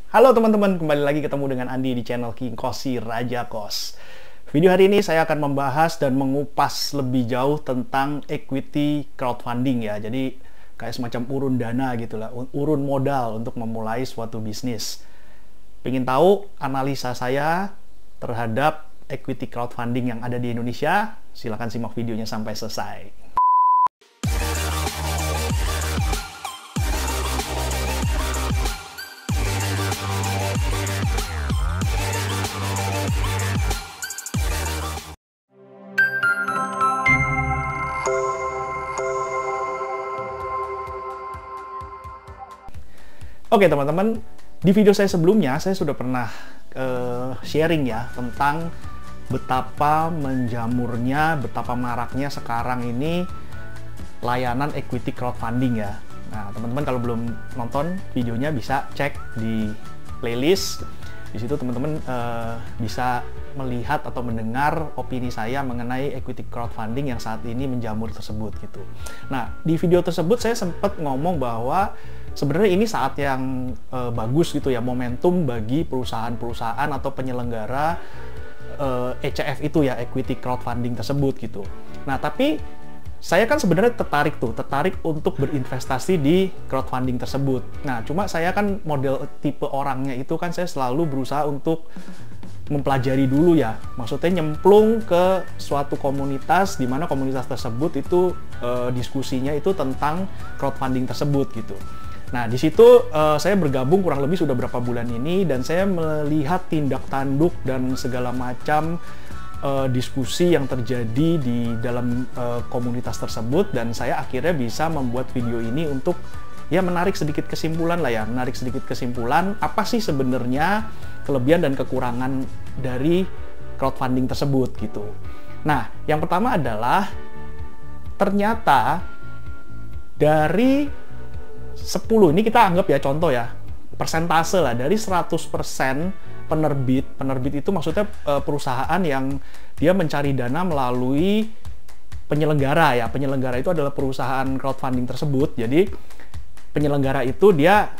Halo teman-teman, kembali lagi ketemu dengan Andi di channel King Kosi Raja Kos. Video hari ini saya akan membahas dan mengupas lebih jauh tentang equity crowdfunding ya. Jadi kayak semacam urun dana gitu lah, urun modal untuk memulai suatu bisnis. Pengen tahu analisa saya terhadap equity crowdfunding yang ada di Indonesia? Silahkan simak videonya sampai selesai. Oke teman-teman, di video saya sebelumnya saya sudah pernah sharing ya tentang betapa menjamurnya, betapa maraknya sekarang ini layanan equity crowdfunding ya. Nah teman-teman kalau belum nonton videonya bisa cek di playlist. Di situ teman-teman bisa melihat atau mendengar opini saya mengenai equity crowdfunding yang saat ini menjamur tersebut gitu. Nah di video tersebut saya sempat ngomong bahwa sebenarnya ini saat yang bagus gitu ya, momentum bagi perusahaan-perusahaan atau penyelenggara ECF itu ya, equity crowdfunding tersebut gitu. Nah, tapi saya kan sebenarnya tertarik untuk berinvestasi di crowdfunding tersebut. Nah, cuma saya kan model tipe orangnya itu kan saya selalu berusaha untuk mempelajari dulu ya, maksudnya nyemplung ke suatu komunitas di mana komunitas tersebut itu diskusinya itu tentang crowdfunding tersebut gitu. Nah, di situ saya bergabung kurang lebih sudah berapa bulan ini dan saya melihat tindak tanduk dan segala macam diskusi yang terjadi di dalam komunitas tersebut, dan saya akhirnya bisa membuat video ini untuk ya menarik sedikit kesimpulan apa sih sebenarnya kelebihan dan kekurangan dari crowdfunding tersebut gitu. Nah, yang pertama adalah ternyata dari 10, ini kita anggap ya contoh ya, persentase lah, dari 100% penerbit itu maksudnya perusahaan yang dia mencari dana melalui penyelenggara ya. Penyelenggara itu adalah perusahaan crowdfunding tersebut. Jadi penyelenggara itu dia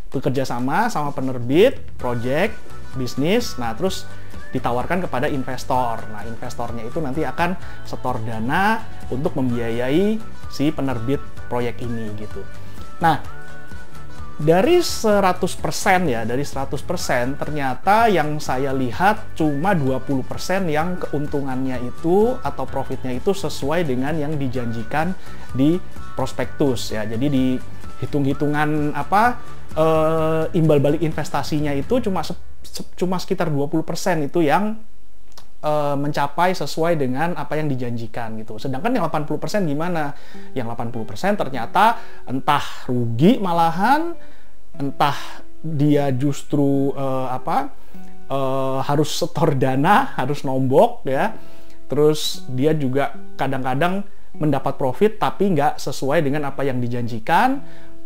bekerja sama penerbit, project, bisnis, nah terus ditawarkan kepada investor. Nah, investornya itu nanti akan setor dana untuk membiayai si penerbit proyek ini gitu. Nah, dari 100% ya, dari 100% ternyata yang saya lihat cuma 20% yang keuntungannya itu atau profitnya itu sesuai dengan yang dijanjikan di prospektus ya. Jadi di hitung-hitungan imbal balik investasinya itu cuma sekitar 20% itu yang mencapai sesuai dengan apa yang dijanjikan gitu. Sedangkan yang 80% gimana? Yang 80% ternyata entah rugi malahan, entah dia justru harus setor dana, harus nombok ya. Terus dia juga kadang-kadang mendapat profit tapi nggak sesuai dengan apa yang dijanjikan.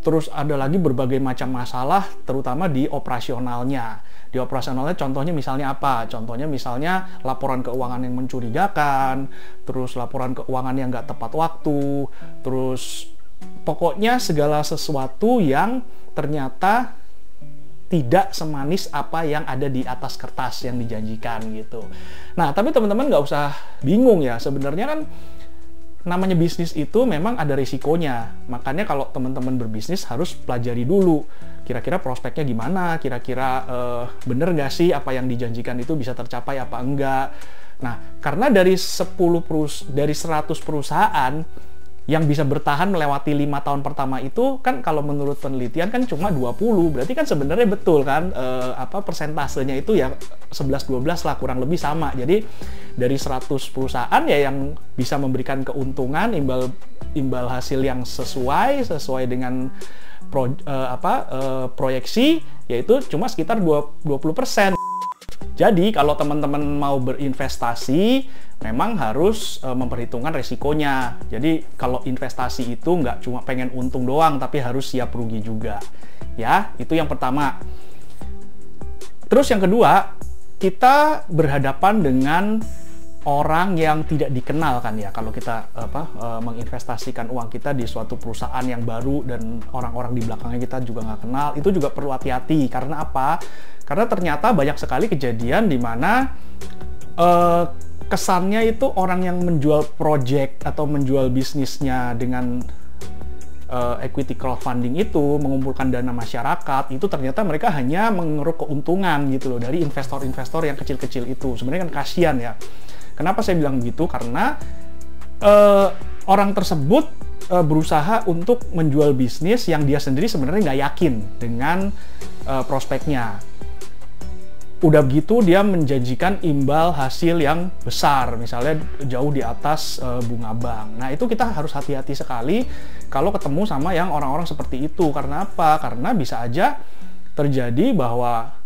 Terus ada lagi berbagai macam masalah, terutama di operasionalnya. Di operasionalnya contohnya misalnya apa? Contohnya misalnya laporan keuangan yang mencurigakan, terus laporan keuangan yang nggak tepat waktu, terus pokoknya segala sesuatu yang ternyata tidak semanis apa yang ada di atas kertas yang dijanjikan gitu. Nah, tapi teman-teman nggak usah bingung ya, sebenarnya kan namanya bisnis itu memang ada risikonya. Makanya kalau teman-teman berbisnis harus pelajari dulu kira-kira prospeknya gimana, kira-kira bener nggak sih apa yang dijanjikan itu bisa tercapai apa enggak. Nah, karena dari 100 perusahaan yang bisa bertahan melewati 5 tahun pertama itu kan kalau menurut penelitian kan cuma 20, berarti kan sebenarnya betul kan persentasenya itu ya 11-12 lah kurang lebih sama. Jadi dari 100 perusahaan ya yang bisa memberikan keuntungan imbal hasil yang sesuai dengan proyeksi yaitu cuma sekitar 20%. Jadi kalau teman-teman mau berinvestasi memang harus memperhitungkan resikonya. Jadi kalau investasi itu nggak cuma pengen untung doang, tapi harus siap rugi juga. Ya, itu yang pertama. Terus yang kedua, kita berhadapan dengan orang yang tidak dikenal kan ya, kalau kita menginvestasikan uang kita di suatu perusahaan yang baru dan orang-orang di belakangnya kita juga nggak kenal, itu juga perlu hati-hati. Karena apa? Karena ternyata banyak sekali kejadian di mana kesannya itu orang yang menjual project atau menjual bisnisnya dengan equity crowdfunding itu, mengumpulkan dana masyarakat, itu ternyata mereka hanya mengeruk keuntungan gitu loh dari investor-investor yang kecil-kecil itu. Sebenarnya kan kasihan ya. Kenapa saya bilang begitu? Karena orang tersebut berusaha untuk menjual bisnis yang dia sendiri sebenarnya nggak yakin dengan prospeknya. Udah begitu dia menjanjikan imbal hasil yang besar, misalnya jauh di atas bunga bank. Nah itu kita harus hati-hati sekali kalau ketemu sama yang orang-orang seperti itu. Karena apa? Karena bisa aja terjadi bahwa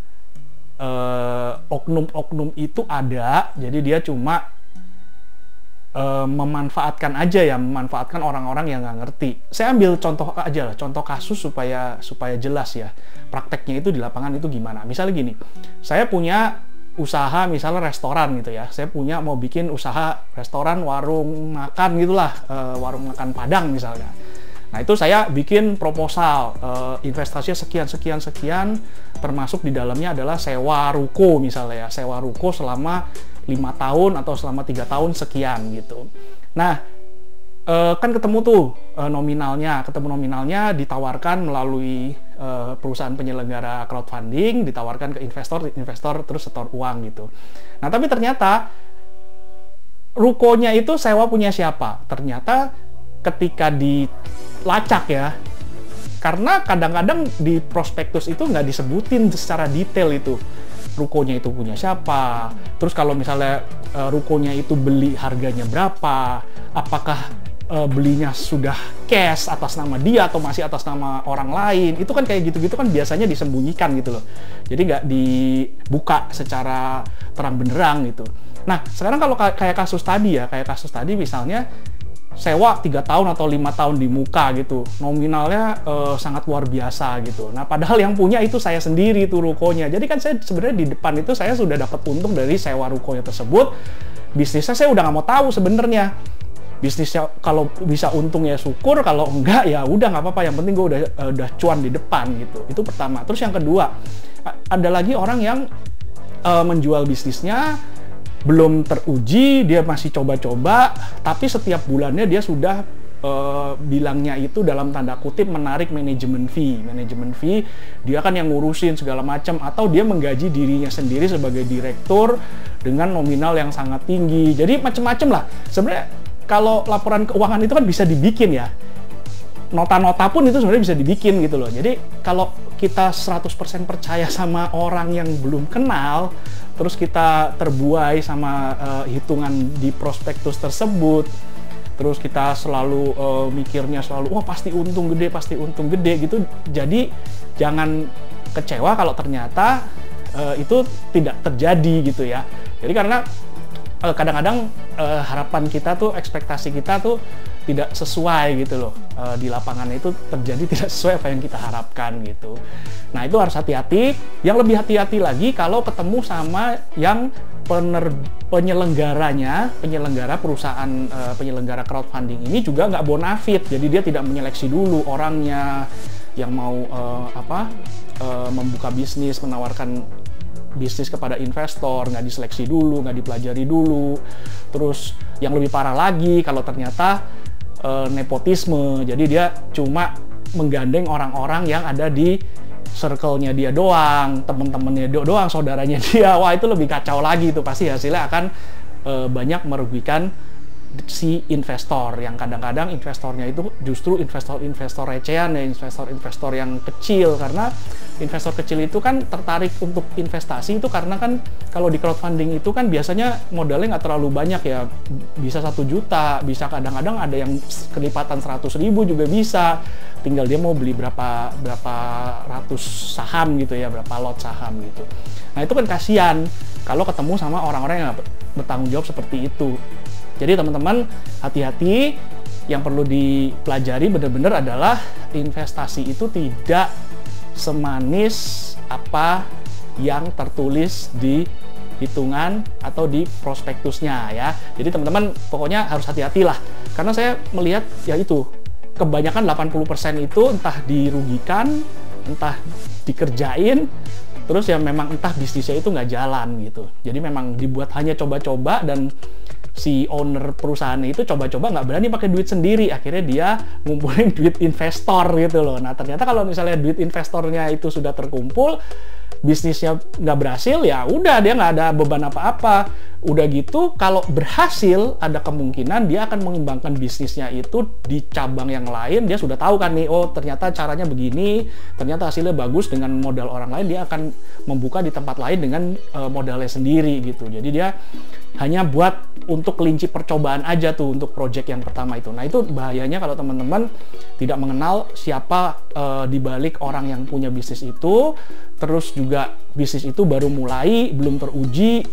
oknum-oknum itu ada, jadi dia cuma memanfaatkan aja ya, memanfaatkan orang-orang yang nggak ngerti. Saya ambil contoh aja lah, contoh kasus supaya jelas ya, prakteknya itu di lapangan itu gimana. Misalnya gini, saya punya usaha misalnya restoran gitu ya, saya mau bikin usaha restoran, warung makan gitulah, warung makan Padang misalnya. Nah itu saya bikin proposal, investasinya sekian, termasuk di dalamnya adalah sewa ruko misalnya ya, sewa ruko selama 5 tahun atau selama 3 tahun sekian gitu. Nah kan ketemu tuh nominalnya ditawarkan melalui perusahaan penyelenggara crowdfunding, ditawarkan ke investor terus setor uang gitu. Nah tapi ternyata rukonya itu sewa punya siapa? Ternyata ketika dilacak ya, karena kadang-kadang di prospektus itu nggak disebutin secara detail itu rukonya itu punya siapa, terus kalau misalnya rukonya itu beli harganya berapa, apakah belinya sudah cash atas nama dia atau masih atas nama orang lain. Itu kan kayak gitu-gitu kan biasanya disembunyikan gitu loh, jadi nggak dibuka secara terang benderang gitu. Nah sekarang kalau kayak kasus tadi misalnya sewa 3 tahun atau 5 tahun di muka gitu, nominalnya sangat luar biasa gitu. Nah padahal yang punya itu saya sendiri tuh rukonya. Jadi kan saya sebenarnya di depan itu saya sudah dapat untung dari sewa rukonya tersebut. Bisnisnya saya udah nggak mau tahu sebenarnya. Bisnisnya kalau bisa untung ya syukur, kalau enggak ya udah nggak apa-apa. Yang penting gue udah cuan di depan gitu. Itu pertama. Terus yang kedua, ada lagi orang yang menjual bisnisnya belum teruji, dia masih coba-coba, tapi setiap bulannya dia sudah bilangnya itu dalam tanda kutip menarik manajemen fee. Manajemen fee dia kan yang ngurusin segala macam, atau dia menggaji dirinya sendiri sebagai direktur dengan nominal yang sangat tinggi. Jadi macam-macam lah. Sebenarnya kalau laporan keuangan itu kan bisa dibikin ya. Nota-nota pun itu sebenarnya bisa dibikin gitu loh. Jadi kalau kita 100% percaya sama orang yang belum kenal, terus kita terbuai sama hitungan di prospektus tersebut, terus kita selalu mikirnya selalu, wah pasti untung gede gitu. Jadi jangan kecewa kalau ternyata itu tidak terjadi gitu ya. Jadi karena kadang-kadang harapan kita tuh, ekspektasi kita tuh tidak sesuai gitu loh, di lapangan itu terjadi tidak sesuai apa yang kita harapkan gitu. Nah itu harus hati-hati. Yang lebih hati-hati lagi kalau ketemu sama yang penyelenggara perusahaan penyelenggara crowdfunding ini juga nggak bonafit. Jadi dia tidak menyeleksi dulu orangnya yang mau membuka bisnis, menawarkan bisnis kepada investor, nggak diseleksi dulu, nggak dipelajari dulu. Terus yang lebih parah lagi kalau ternyata nepotisme, jadi dia cuma menggandeng orang-orang yang ada di circle-nya dia doang, temen-temennya doang, saudaranya dia. Wah itu lebih kacau lagi, itu pasti hasilnya akan banyak merugikan si investor, yang kadang-kadang investornya itu justru investor recehan ya, investor yang kecil. Karena investor kecil itu kan tertarik untuk investasi itu karena kan kalau di crowdfunding itu kan biasanya modalnya nggak terlalu banyak ya, bisa 1 juta, bisa kadang-kadang ada yang kelipatan 100.000 juga bisa, tinggal dia mau beli berapa ratus saham gitu ya, berapa lot saham gitu. Nah itu kan kasihan kalau ketemu sama orang-orang yang bertanggung jawab seperti itu. Jadi teman-teman hati-hati, yang perlu dipelajari benar-benar adalah investasi itu tidak semanis apa yang tertulis di hitungan atau di prospektusnya ya. Jadi teman-teman pokoknya harus hati-hati lah. Karena saya melihat ya itu, kebanyakan 80% itu entah dirugikan, entah dikerjain, terus ya memang entah bisnisnya itu nggak jalan gitu. Jadi memang dibuat hanya coba-coba, dan si owner perusahaannya itu coba-coba nggak berani pakai duit sendiri, akhirnya dia ngumpulin duit investor gitu loh. Nah ternyata kalau misalnya duit investornya itu sudah terkumpul, bisnisnya nggak berhasil, ya udah dia nggak ada beban apa-apa. Udah gitu kalau berhasil, ada kemungkinan dia akan mengembangkan bisnisnya itu di cabang yang lain. Dia sudah tahu kan nih, oh ternyata caranya begini, ternyata hasilnya bagus dengan modal orang lain, dia akan membuka di tempat lain dengan modalnya sendiri gitu. Jadi dia hanya buat untuk kelinci percobaan aja tuh untuk project yang pertama itu. Nah itu bahayanya kalau teman-teman tidak mengenal siapa di balik orang yang punya bisnis itu, terus juga bisnis itu baru mulai, belum teruji.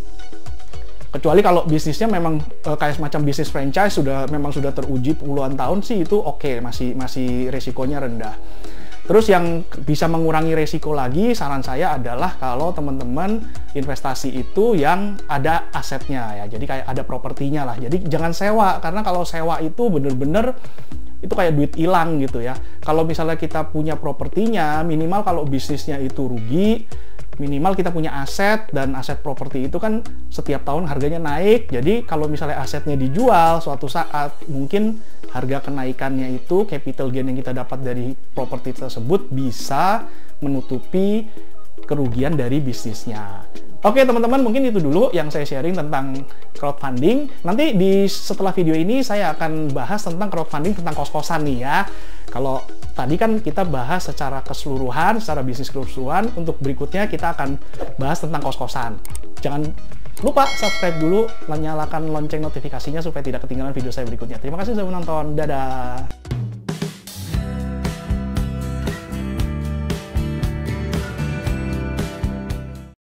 Kecuali kalau bisnisnya memang kayak semacam bisnis franchise, memang sudah teruji puluhan tahun sih, itu oke, masih resikonya rendah. Terus yang bisa mengurangi resiko lagi, saran saya adalah kalau teman-teman investasi itu yang ada asetnya ya, jadi kayak ada propertinya lah. Jadi jangan sewa, karena kalau sewa itu bener-bener itu kayak duit hilang gitu ya. Kalau misalnya kita punya propertinya, minimal kalau bisnisnya itu rugi, minimal kita punya aset, dan aset properti itu kan setiap tahun harganya naik. Jadi kalau misalnya asetnya dijual suatu saat, mungkin harga kenaikannya itu, capital gain yang kita dapat dari properti tersebut bisa menutupi kerugian dari bisnisnya. Oke teman-teman, mungkin itu dulu yang saya sharing tentang crowdfunding. Nanti setelah video ini saya akan bahas tentang crowdfunding tentang kos-kosan nih ya. Kalau tadi kan kita bahas secara keseluruhan, secara bisnis keseluruhan, untuk berikutnya kita akan bahas tentang kos-kosan. Jangan lupa subscribe dulu, nyalakan lonceng notifikasinya supaya tidak ketinggalan video saya berikutnya. Terima kasih sudah menonton, dadah!